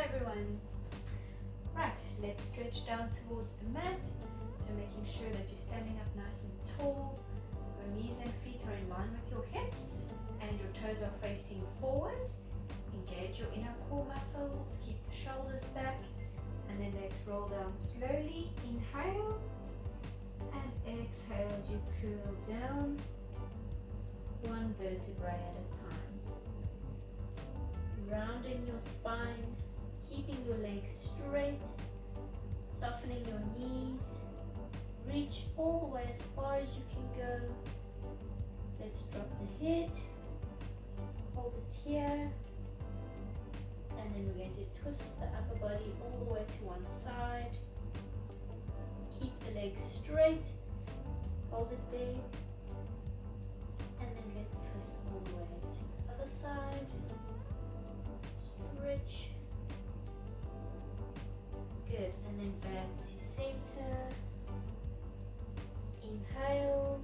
everyone. Right, let's stretch down towards the mat. So making sure that you're standing up nice and tall. Your knees and feet are in line with your hips and your toes are facing forward. Engage your inner core muscles, keep the shoulders back, and then let's roll down slowly. Inhale and exhale as you curl down, one vertebrae at a time. Rounding your spine, keeping your legs straight, softening your knees. Reach all the way as far as you can go. Let's drop the head, hold it here, and then we're going to twist the upper body all the way to one side. Keep the legs straight, hold it there, and then let's twist all the way to the other side. Stretch. Good, and then back to center. Inhale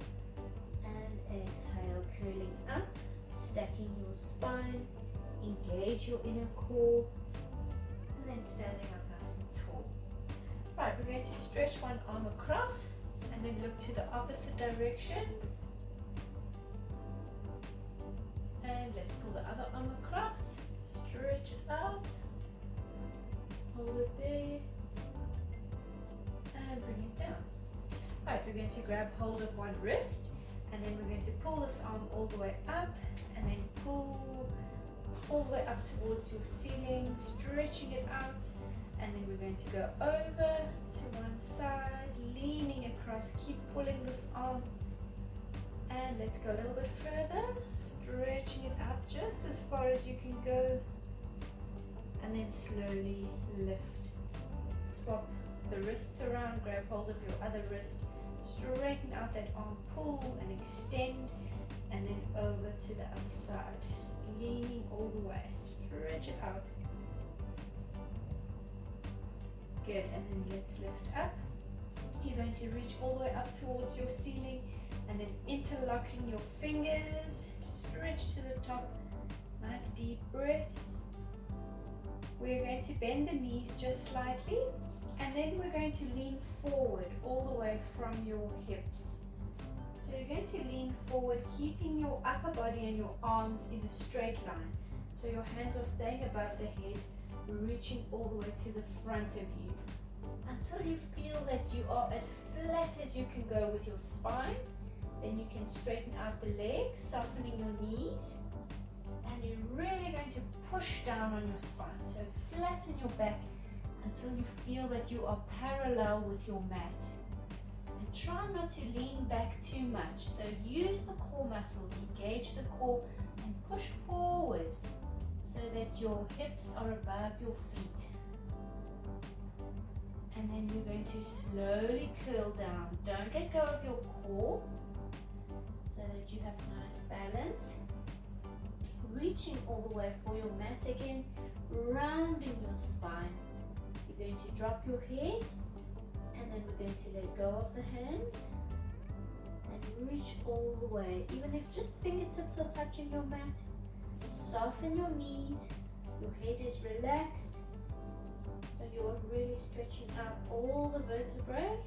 and exhale, curling up, stacking your spine, engage your inner core, and then standing up nice and tall. Right, we're going to stretch one arm across and then look to the opposite direction. And let's pull the other arm across, stretch it out, hold it there, and bring it down. Right, we're going to grab hold of one wrist and then we're going to pull this arm all the way up and then pull all the way up towards your ceiling, stretching it out, and then we're going to go over to one side, leaning across, keep pulling this arm, and let's go a little bit further, stretching it out just as far as you can go, and then slowly lift. Swap the wrists around, grab hold of your other wrist, straighten out that arm, pull and extend, and then over to the other side, leaning all the way, stretch it out. Good, and then let's lift up. You're going to reach all the way up towards your ceiling and then interlocking your fingers, stretch to the top, nice deep breaths. We're going to bend the knees just slightly and then we're going to lean forward all the way from your hips. So you're going to lean forward, keeping your upper body and your arms in a straight line. So your hands are staying above the head, reaching all the way to the front of you. Until you feel that you are as flat as you can go with your spine, then you can straighten out the legs, softening your knees, and you're really going to push down on your spine. So flatten your back until you feel that you are parallel with your mat. And try not to lean back too much. So use the core muscles, engage the core, and push forward so that your hips are above your feet. And then you're going to slowly curl down. Don't let go of your core so that you have nice balance. Reaching all the way for your mat again, rounding your spine. You're going to drop your head and then we're going to let go of the hands and reach all the way. Even if just fingertips are touching your mat, soften your knees, your head is relaxed. So you're really stretching out all the vertebrae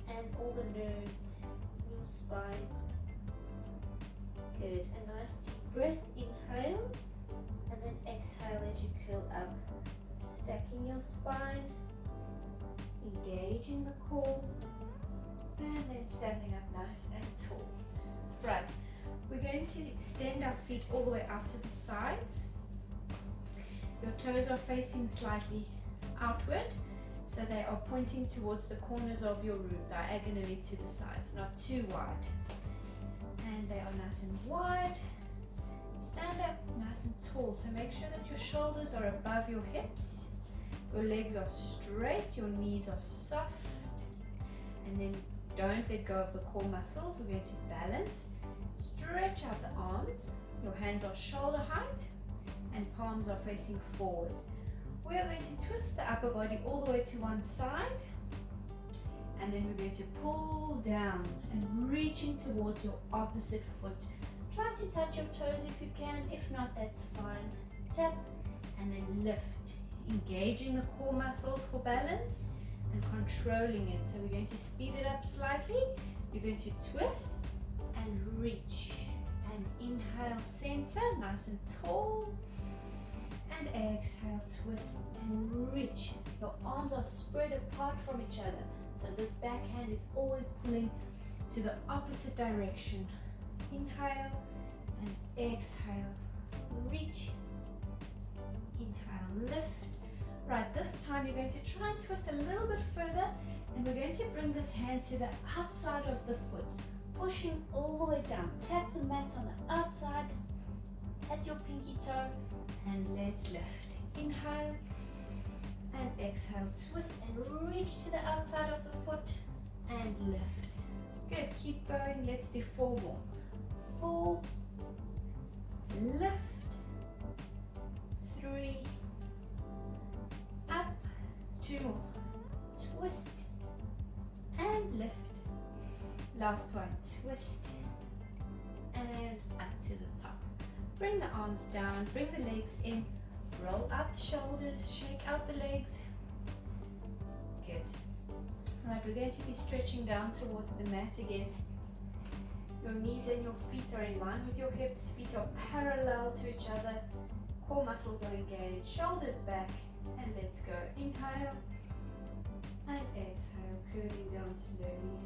and all the nerves in your spine. Good. A nice deep breath. Inhale and then exhale as you curl up. Stacking your spine, engaging the core, and then standing up nice and tall. Right. We're going to extend our feet all the way out to the sides. Your toes are facing slightly outward, so they are pointing towards the corners of your room, diagonally to the sides, not too wide. And they are nice and wide. Stand up nice and tall, so make sure that your shoulders are above your hips, your legs are straight, your knees are soft, and then don't let go of the core muscles. We're going to balance. Stretch out the arms, your hands are shoulder height, and palms are facing forward. We are going to twist the upper body all the way to one side, and then we're going to pull down and reaching towards your opposite foot. Try to touch your toes if you can, if not, that's fine. Tap and then lift. Engaging the core muscles for balance and controlling it. So we're going to speed it up slightly. You're going to twist and reach. And inhale, center, nice and tall. And exhale, twist and reach. Your arms are spread apart from each other. So this backhand is always pulling to the opposite direction. Inhale and exhale. Reach. Inhale, lift. Right, this time you're going to try and twist a little bit further, and we're going to bring this hand to the outside of the foot, pushing all the way down. Tap the mat on the outside at your pinky toe, and let's lift. Inhale and exhale, twist and reach to the outside of the foot and lift. Good, keep going. Let's do 4 more. 4, lift, 3, up, 2 more, twist and lift. Last one, twist and up to the top. Bring the arms down, bring the legs in, roll out the shoulders, shake out the legs. Good. Right, we're going to be stretching down towards the mat again. Your knees and your feet are in line with your hips, feet are parallel to each other, core muscles are engaged, shoulders back, and let's go. Inhale and exhale, curling down slowly.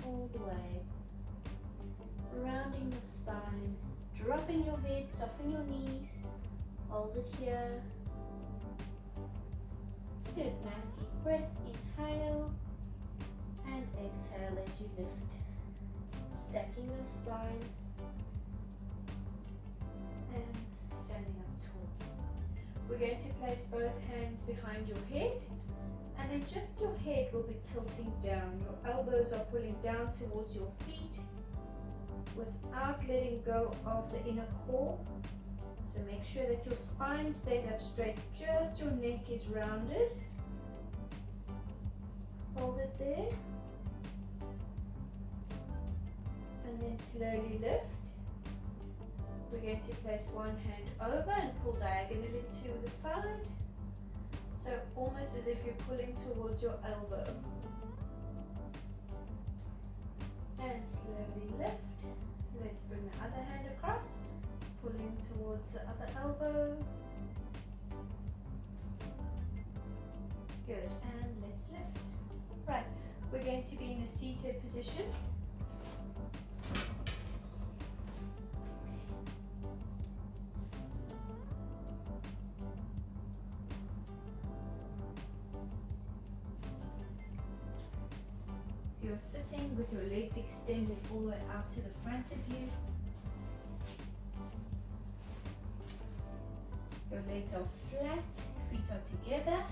All the way. Rounding your spine, dropping your head, soften your knees, hold it here. Good, nice deep breath, inhale and exhale as you lift. Stacking your spine and standing up tall. We're going to place both hands behind your head, and then just your head will be tilting down. Your elbows are pulling down towards your feet without letting go of the inner core. So make sure that your spine stays up straight, just your neck is rounded. Hold it there. And then slowly lift. We're going to place one hand over and pull diagonally to the side. So almost as if you're pulling towards your elbow. And slowly lift. Let's bring the other hand across, pulling towards the other elbow. Good, and let's lift. Right, we're going to be in a seated position. You're sitting with your legs extended all the way out to the front of you. Your legs are flat, feet are together,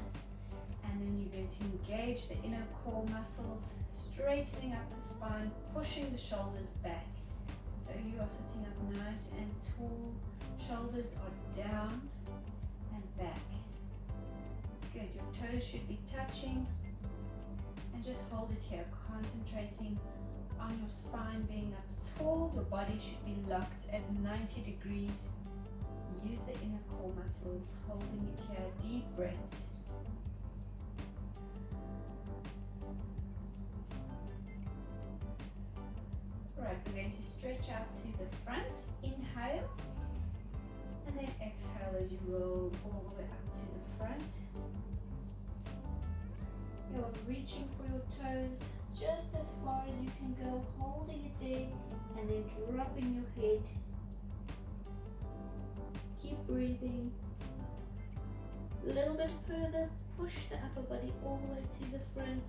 and then you're going to engage the inner core muscles, straightening up the spine, pushing the shoulders back. So you are sitting up nice and tall, shoulders are down and back. Good, your toes should be touching. And just hold it here, concentrating on your spine being up tall. Your body should be locked at 90 degrees. Use the inner core muscles, holding it here. Deep breaths. Right, we're going to stretch out to the front. Inhale. And then exhale as you roll all the way up to the front. You're reaching for your toes just as far as you can go, holding it there, and then dropping your head. Keep breathing. A little bit further, push the upper body all the way to the front.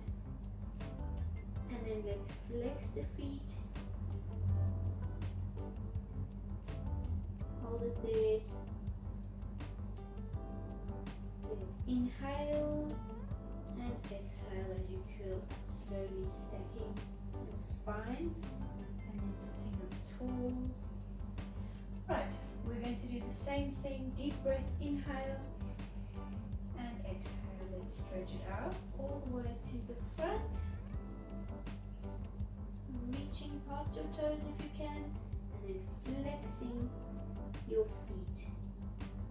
And then let's flex the feet. Hold it there. Then inhale. And exhale as you curl up, slowly stacking your spine and then sitting up tall. Right, we're going to do the same thing. Deep breath, inhale and exhale. Let's stretch it out all the way to the front. Reaching past your toes if you can, and then flexing your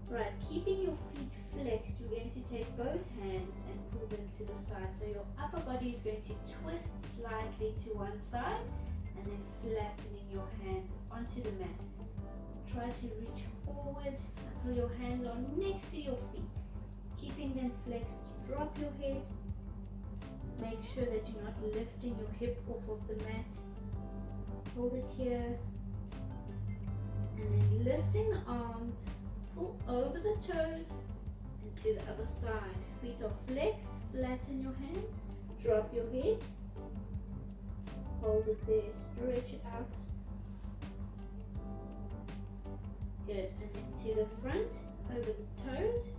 Right, keeping your feet flexed, you're going to take both hands and pull them to the side. So your upper body is going to twist slightly to one side and then flattening your hands onto the mat. Try to reach forward until your hands are next to your feet. Keeping them flexed, drop your head. Make sure that you're not lifting your hip off of the mat. Hold it here. And then lifting the arms, pull over the toes and to the other side. Feet are flexed, flatten your hands, drop your head. Hold it there, stretch it out. Good, and then to the front, over the toes.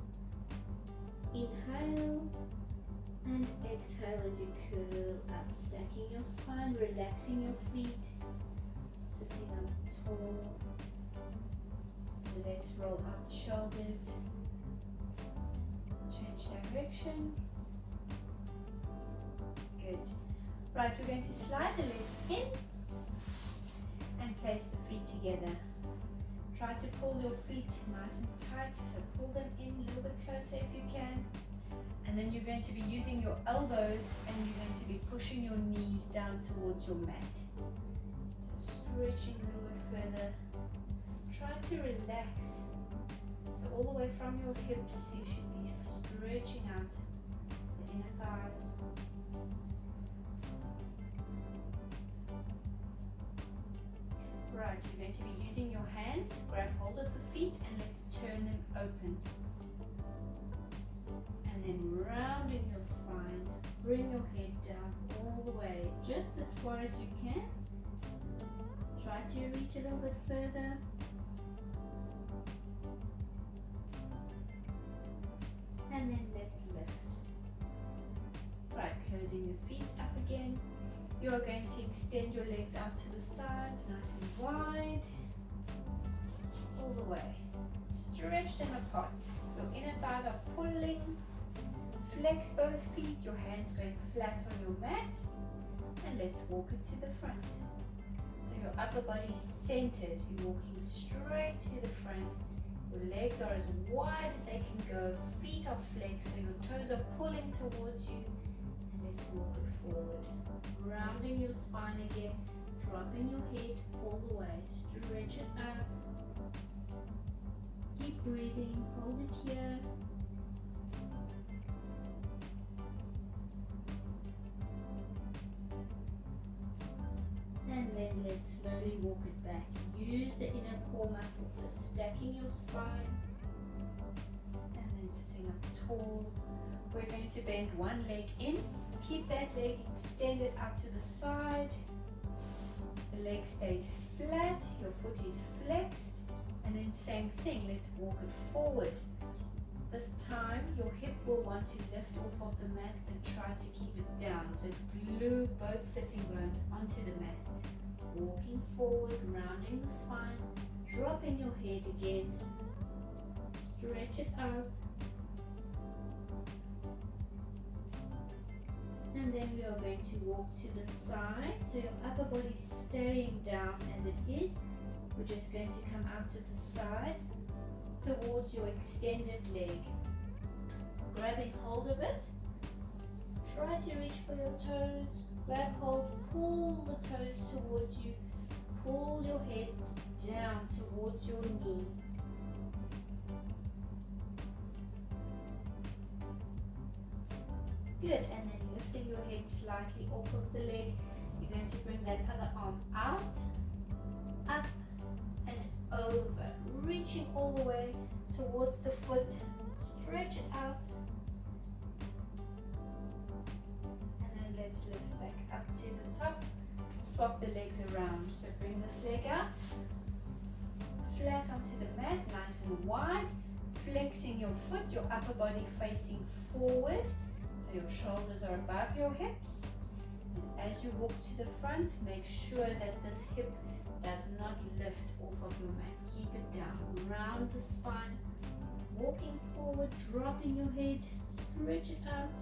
Inhale and exhale as you curl up, stacking your spine, relaxing your feet, sitting up tall. The legs roll out the shoulders. Change direction. Good. Right, we're going to slide the legs in and place the feet together. Try to pull your feet nice and tight, so pull them in a little bit closer if you can. And then you're going to be using your elbows and you're going to be pushing your knees down towards your mat. So stretching a little bit further. Try to relax. So all the way from your hips, you should be stretching out the inner thighs. Right, you're going to be using your hands, grab hold of the feet and let's turn them open. And then rounding your spine, bring your head down all the way, just as far as you can. Try to reach a little bit further. And then let's lift. Right, closing the feet up again. You are going to extend your legs out to the sides, nice and wide. All the way. Stretch them apart. Your inner thighs are pulling. Flex both feet, your hands going flat on your mat. And let's walk it to the front. So your upper body is centered. You're walking straight to the front. Your legs are as wide as they can go. Feet are flexed, so your toes are pulling towards you. And let's walk it forward. Rounding your spine again. Dropping your head all the way. Stretch it out. Keep breathing. Hold it here. And then let's slowly walk it back. Use the inner core muscles, so stacking your spine and then sitting up tall. We're going to bend one leg in. Keep that leg extended out to the side. The leg stays flat, your foot is flexed, and then same thing, let's walk it forward. This time your hip will want to lift off of the mat, but try to keep it down. So glue both sitting bones onto the mat. Walking forward, rounding the spine, dropping your head again. Stretch it out. And then we are going to walk to the side. So your upper body staying down as it is. We're just going to come out to the side towards your extended leg. Grabbing hold of it. Try to reach for your toes. Grab hold, pull the toes towards you. Pull your head down towards your knee. Good, and then lifting your head slightly off of the leg. You're going to bring that other arm out, up and over. Reaching all the way towards the foot. Stretch it out. And then let's lift back up to the top. Swap the legs around. So bring this leg out. Flat onto the mat, nice and wide. Flexing your foot, your upper body facing forward. So your shoulders are above your hips. And as you walk to the front, make sure that this hip does not lift off of your mat. Keep it down. Round the spine. Walking forward, dropping your head. Stretch it out.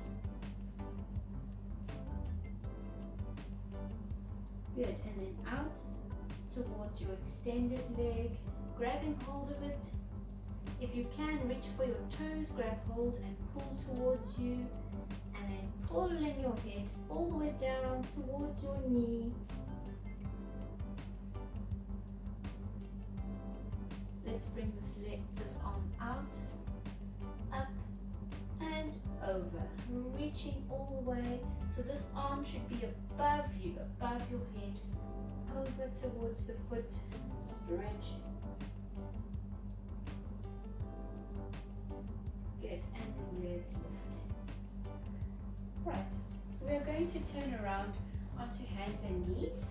Good. And then out towards your extended leg. Grabbing hold of it. If you can, reach for your toes, grab hold and pull towards you, and then pull in your head all the way down towards your knee. Let's bring this arm out, up and over, reaching all the way. So this arm should be above you, above your head, over towards the foot. Stretch. Good, and then let's lift. Right, we are going to turn around onto hands and knees.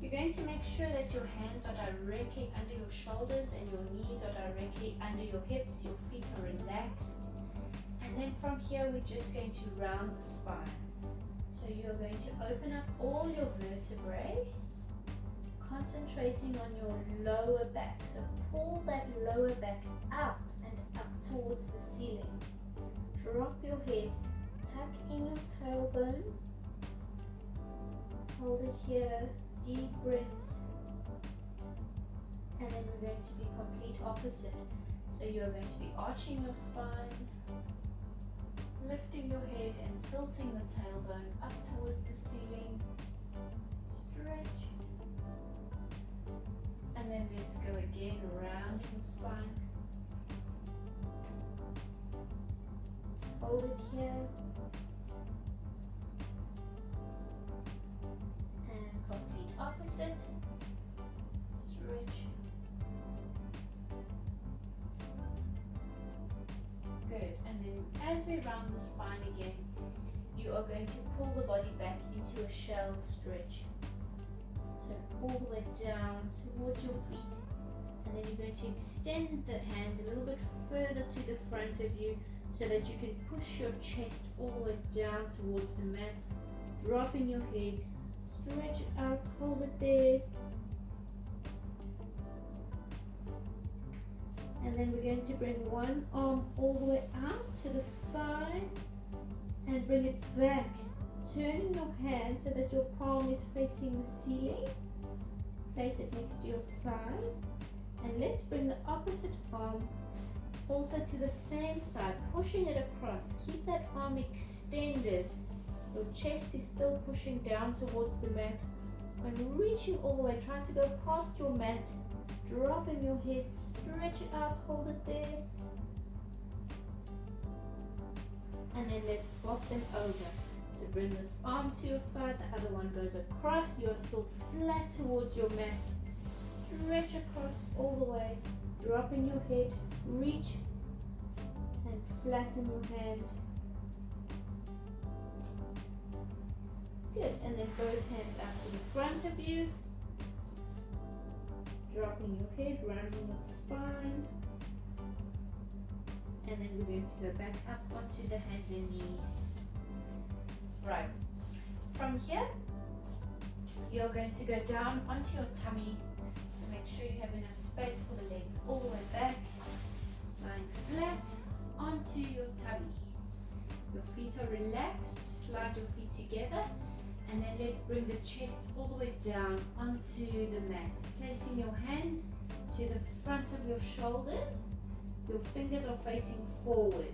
You're going to make sure that your hands are directly under your shoulders and your knees are directly under your hips, your feet are relaxed. And then from here we're just going to round the spine. So you're going to open up all your vertebrae, concentrating on your lower back. So pull that lower back out and up towards the ceiling. Drop your head, tuck in your tailbone, hold it here, deep breaths, and then we're going to be complete opposite. So you're going to be arching your spine, lifting your head and tilting the tailbone up towards the ceiling. Stretch. And then let's go again, rounding the spine. Hold it here. And complete opposite. Stretch. Good. And then as we round the spine again, you are going to pull the body back into a shell stretch. So pull the way down towards your feet, and then you're going to extend the hands a little bit further to the front of you so that you can push your chest all the way down towards the mat, dropping your head, stretch it out, hold it there. And then we're going to bring one arm all the way out to the side and bring it back, turning your hand so that your palm is facing the ceiling. Place it next to your side, and let's bring the opposite arm also to the same side, pushing it across. Keep that arm extended. Your chest is still pushing down towards the mat and reaching all the way, trying to go past your mat, dropping your head, stretch it out, hold it there. And then let's swap them over. So bring this arm to your side, the other one goes across, you're still flat towards your mat. Stretch across all the way, dropping your head, reach and flatten your hand. Good, and then both hands out to the front of you, dropping your head, rounding your spine. And then we're going to go back up onto the hands and knees. Right, from here, you're going to go down onto your tummy. So make sure you have enough space for the legs all the way back. Lying flat onto your tummy. Your feet are relaxed, slide your feet together. And then let's bring the chest all the way down onto the mat. Placing your hands to the front of your shoulders. Your fingers are facing forward.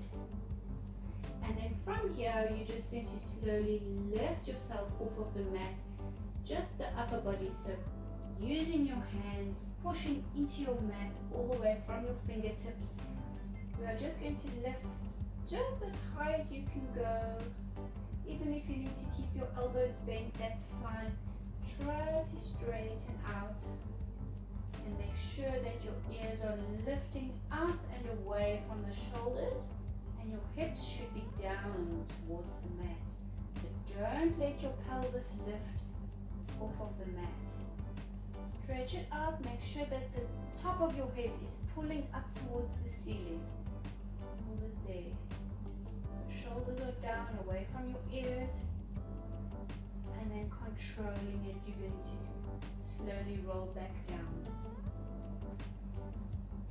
And then from here, you're just going to slowly lift yourself off of the mat, just the upper body. So using your hands, pushing into your mat all the way from your fingertips. We are just going to lift just as high as you can go. Even if you need to keep your elbows bent, that's fine. Try to straighten out and make sure that your ears are lifting out and away from the shoulders, and your hips should be down towards the mat. So don't let your pelvis lift off of the mat. Stretch it out, make sure that the top of your head is pulling up towards the ceiling. Hold it there. Shoulders are down, away from your ears, and then controlling it, you're going to slowly roll back down.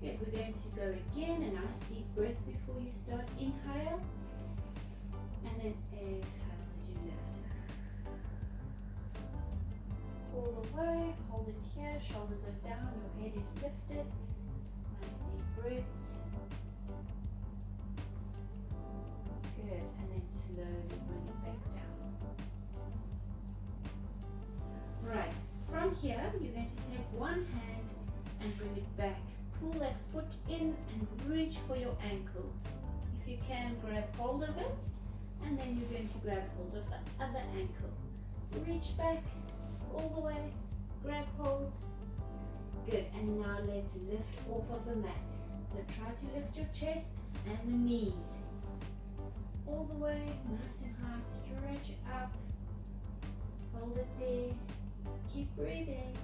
Good, we're going to go again, a nice deep breath before you start. Inhale, and then exhale as you lift. all the way. Hold it here. Shoulders are down. Your head is lifted. Nice deep breaths. Good. And then slowly bring it back down. Right. From here, you're going to take one hand and bring it back. Pull that foot in and reach for your ankle. If you can, grab hold of it, and then you're going to grab hold of the other ankle. Reach back all the way, grab hold. Good, and now let's lift off of the mat. So try to lift your chest and the knees. All the way, nice and high, stretch it out. Hold it there, keep breathing.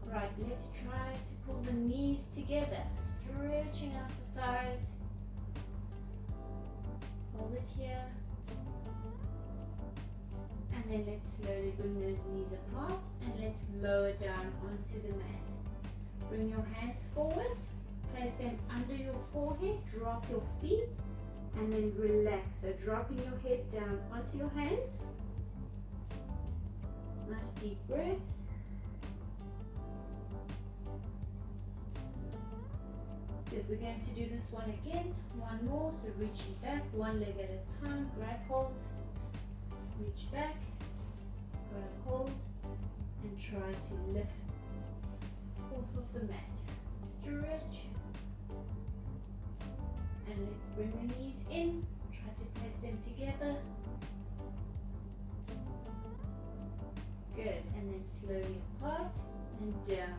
Right, let's try to pull the knees together, stretching out the thighs. Hold it here. And then let's slowly bring those knees apart and let's lower down onto the mat. Bring your hands forward, place them under your forehead, drop your feet, and then relax. So dropping your head down onto your hands. Nice deep breaths. Good, we're going to do this one again. One more, so reaching back, one leg at a time, grab hold, reach back, grab hold, and try to lift off of the mat. Stretch, and let's bring the knees in, try to place them together. Good, and then slowly apart and down.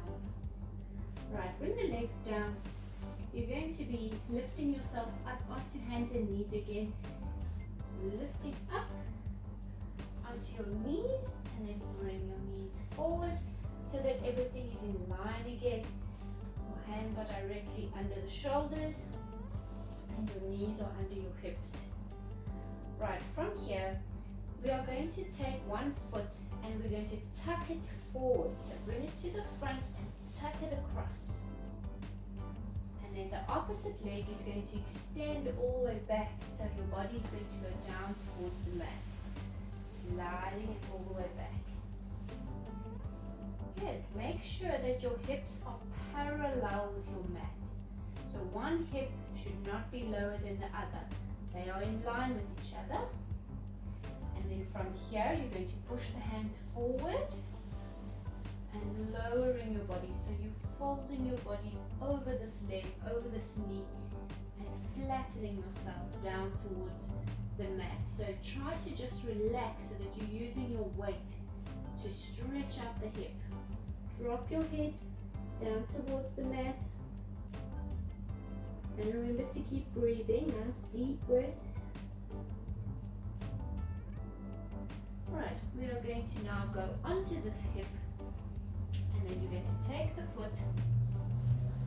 Right, bring the legs down. You're going to be lifting yourself up onto hands and knees again. So lifting up onto your knees and then bring your knees forward so that everything is in line again. Your hands are directly under the shoulders and your knees are under your hips. Right, from here we are going to take one foot and we're going to tuck it forward. So bring it to the front and tuck it across. And then the opposite leg is going to extend all the way back, so your body is going to go down towards the mat, sliding it all the way back. Good. Make sure that your hips are parallel with your mat. So one hip should not be lower than the other. They are in line with each other. And then from here, you're going to push the hands forward and lowering your body. So you're folding your body over this leg, over this knee, and flattening yourself down towards the mat. So try to just relax so that you're using your weight to stretch out the hip. Drop your head down towards the mat. And remember to keep breathing. Nice deep breath. Right, we are going to now go onto this hip. And then you're going to take the foot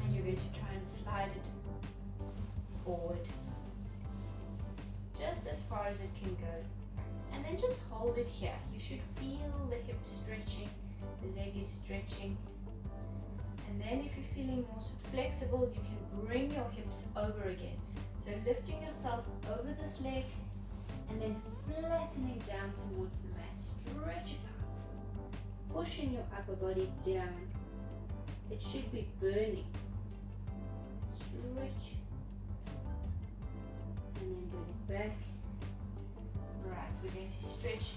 and you're going to try and slide it forward just as far as it can go, and then just hold it here. You should feel the hip stretching, the leg is stretching, and then if you're feeling more flexible, you can bring your hips over again. So lifting yourself over this leg and then flattening down towards the mat. Stretch it out, pushing your upper body down. It should be burning. Stretch and then bring it back. Right, we're going to stretch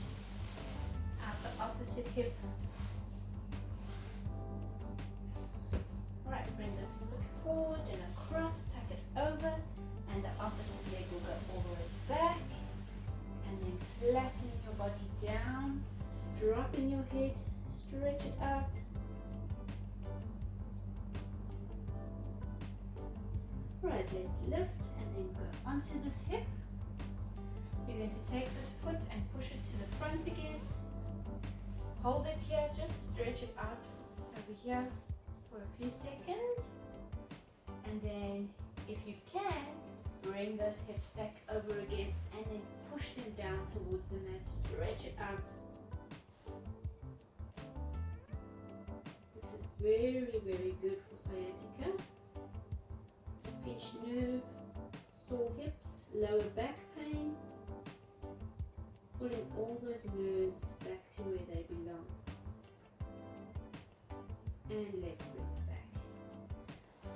out the opposite hip. Right, bring this foot forward and across, tuck it over, and the opposite leg will go all the way back, and then flattening your body down, dropping your head, stretch it out. Right, let's lift and then go onto this hip. You're going to take this foot and push it to the front again. Hold it here, just stretch it out over here for a few seconds. And then, if you can, bring those hips back over again and then push them down towards the mat. Stretch it out. This is very, very good for sciatica, pinched nerve, sore hips, lower back pain. pulling all those nerves back to where they belong. And let's bring it back.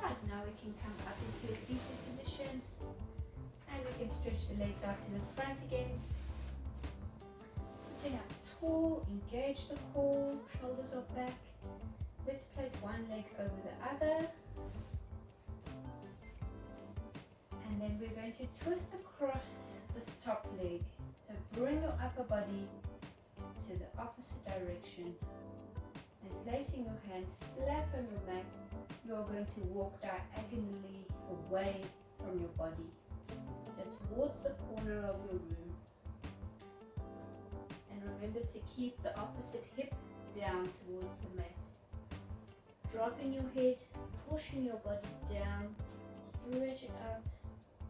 Right, now we can come up into a seated position and we can stretch the legs out to the front again. Sitting up tall, engage the core, shoulders are back. Let's place one leg over the other. And then we're going to twist across this top leg. So bring your upper body to the opposite direction. And placing your hands flat on your mat, you're going to walk diagonally away from your body. So towards the corner of your room. And remember to keep the opposite hip down towards the mat. Dropping your head, pushing your body down, stretch it out.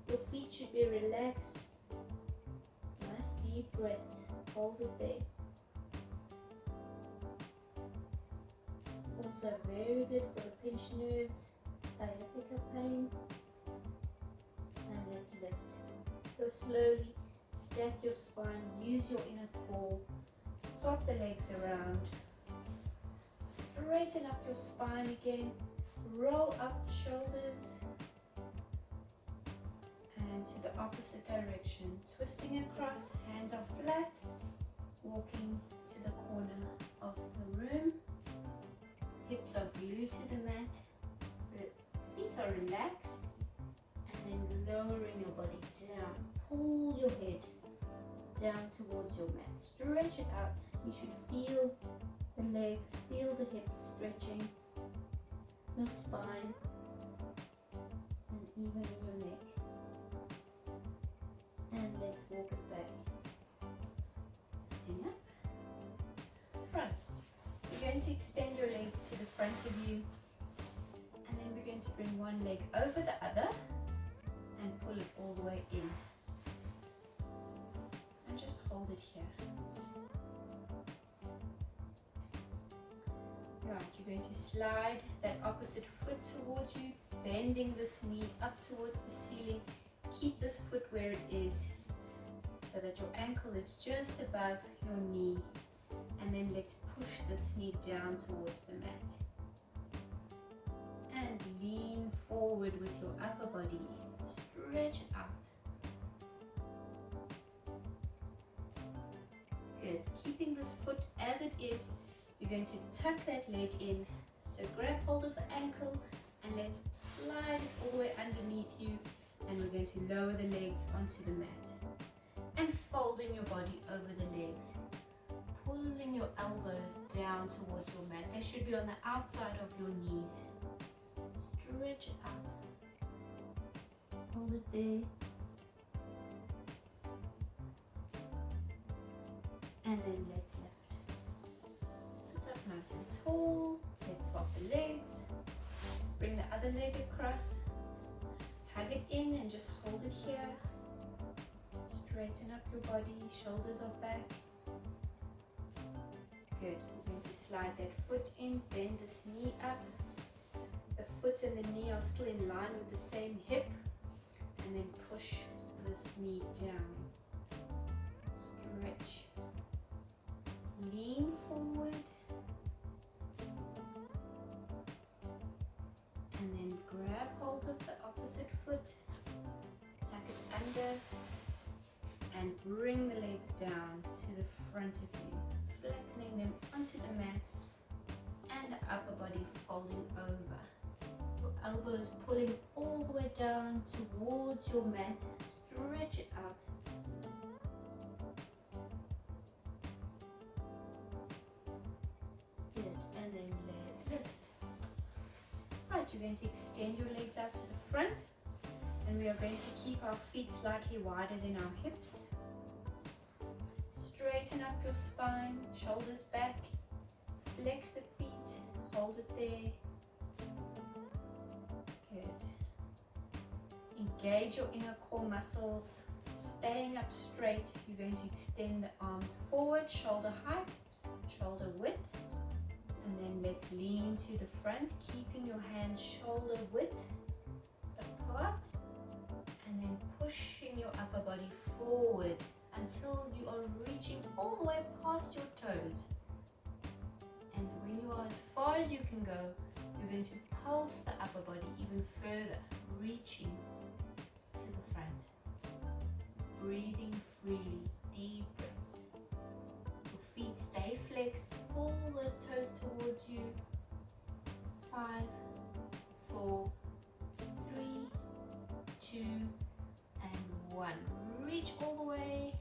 Your feet should be relaxed. Nice deep breaths. Hold it there. Also very good for the pinched nerves, sciatica pain. And let's lift. Go slowly. Stack your spine. Use your inner core. Swap the legs around. Straighten up your spine again. Roll up the shoulders. And to the opposite direction. Twisting across. Hands are flat. Walking to the corner of the room. Hips are glued to the mat. The feet are relaxed. And then lowering your body down. Pull your head down towards your mat. Stretch it out. You should feel the legs, feel the hips stretching, your spine, and even in your neck. And let's walk it back. Sitting up. Right. We're going to extend your legs to the front of you. And then we're going to bring one leg over the other and pull it all the way in. And just hold it here. Right, you're going to slide that opposite foot towards you, bending this knee up towards the ceiling. Keep this foot where it is so that your ankle is just above your knee. And then let's push this knee down towards the mat. And lean forward with your upper body. Stretch out. Good. Keeping this foot as it is, you're going to tuck that leg in. So grab hold of the ankle and let's slide it all the way underneath you. And we're going to lower the legs onto the mat. And folding your body over the legs. Pulling your elbows down towards your mat. They should be on the outside of your knees. Stretch it out. Hold it there. And then let's lift. Sit up nice and tall. Let's swap the legs. Bring the other leg across. Hug it in and just hold it here. Straighten up your body. Shoulders are back. Good. We're going to slide that foot in. Bend this knee up. The foot and the knee are still in line with the same hip. And then push this knee down. Stretch. Lean forward. And then grab hold of the opposite foot. Tuck it under. And bring the legs down to the front of you. Flattening them onto the mat. And the upper body folding over. Your elbows pulling all the way down towards your mat. Stretch it out. Good. And then let's lift. Right, you're going to extend your legs out to the front. And we are going to keep our feet slightly wider than our hips. Straighten up your spine, shoulders back. Flex the feet, hold it there. Good. Engage your inner core muscles. Staying up straight, you're going to extend the arms forward, shoulder height, shoulder width. And then let's lean to the front, keeping your hands shoulder width apart. And then pushing your upper body forward until you are reaching all the way past your toes. And when you are as far as you can go, you're going to pulse the upper body even further, reaching to the front. Breathing freely, deep breaths. Your feet stay flexed, pull those toes towards you. 5, 4, 3, 2, and 1. Reach all the way,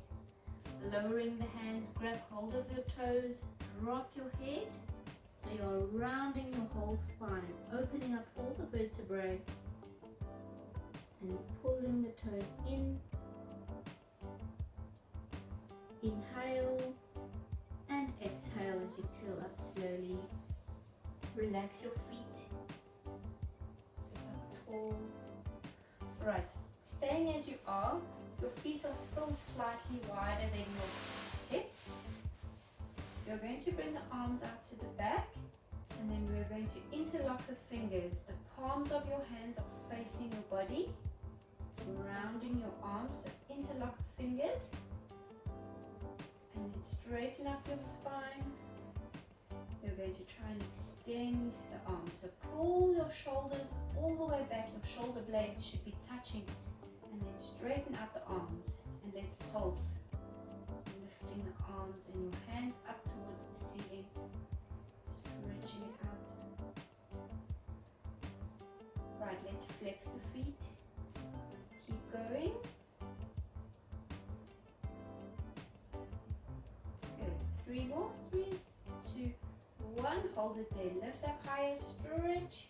lowering the hands, grab hold of your toes, drop your head, so you're rounding your whole spine, opening up all the vertebrae, and pulling the toes in. Inhale and exhale as you curl up slowly. Relax your feet. Sit up tall. Right, staying as you are, your feet are still slightly wider than your hips. You're going to bring the arms out to the back, and then we're going to interlock the fingers. The palms of your hands are facing your body, rounding your arms, so interlock the fingers, and then straighten up your spine. You're going to try and extend the arms, so pull your shoulders all the way back. Your shoulder blades should be touching, and then straighten up the arms, and let's pulse, lifting the arms and your hands up towards the ceiling, stretching it out. Right, let's flex the feet, keep going. Good, 3 more, 3, 2, 1, hold it there, lift up higher, stretch,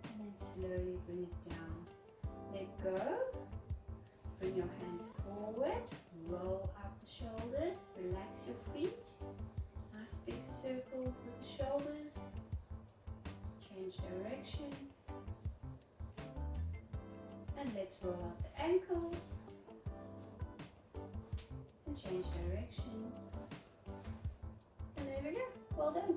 and then slowly bring it down. Let go, bring your hands forward, roll out the shoulders, relax your feet, nice big circles with the shoulders, change direction, and let's roll out the ankles, and change direction. And there we go, well done.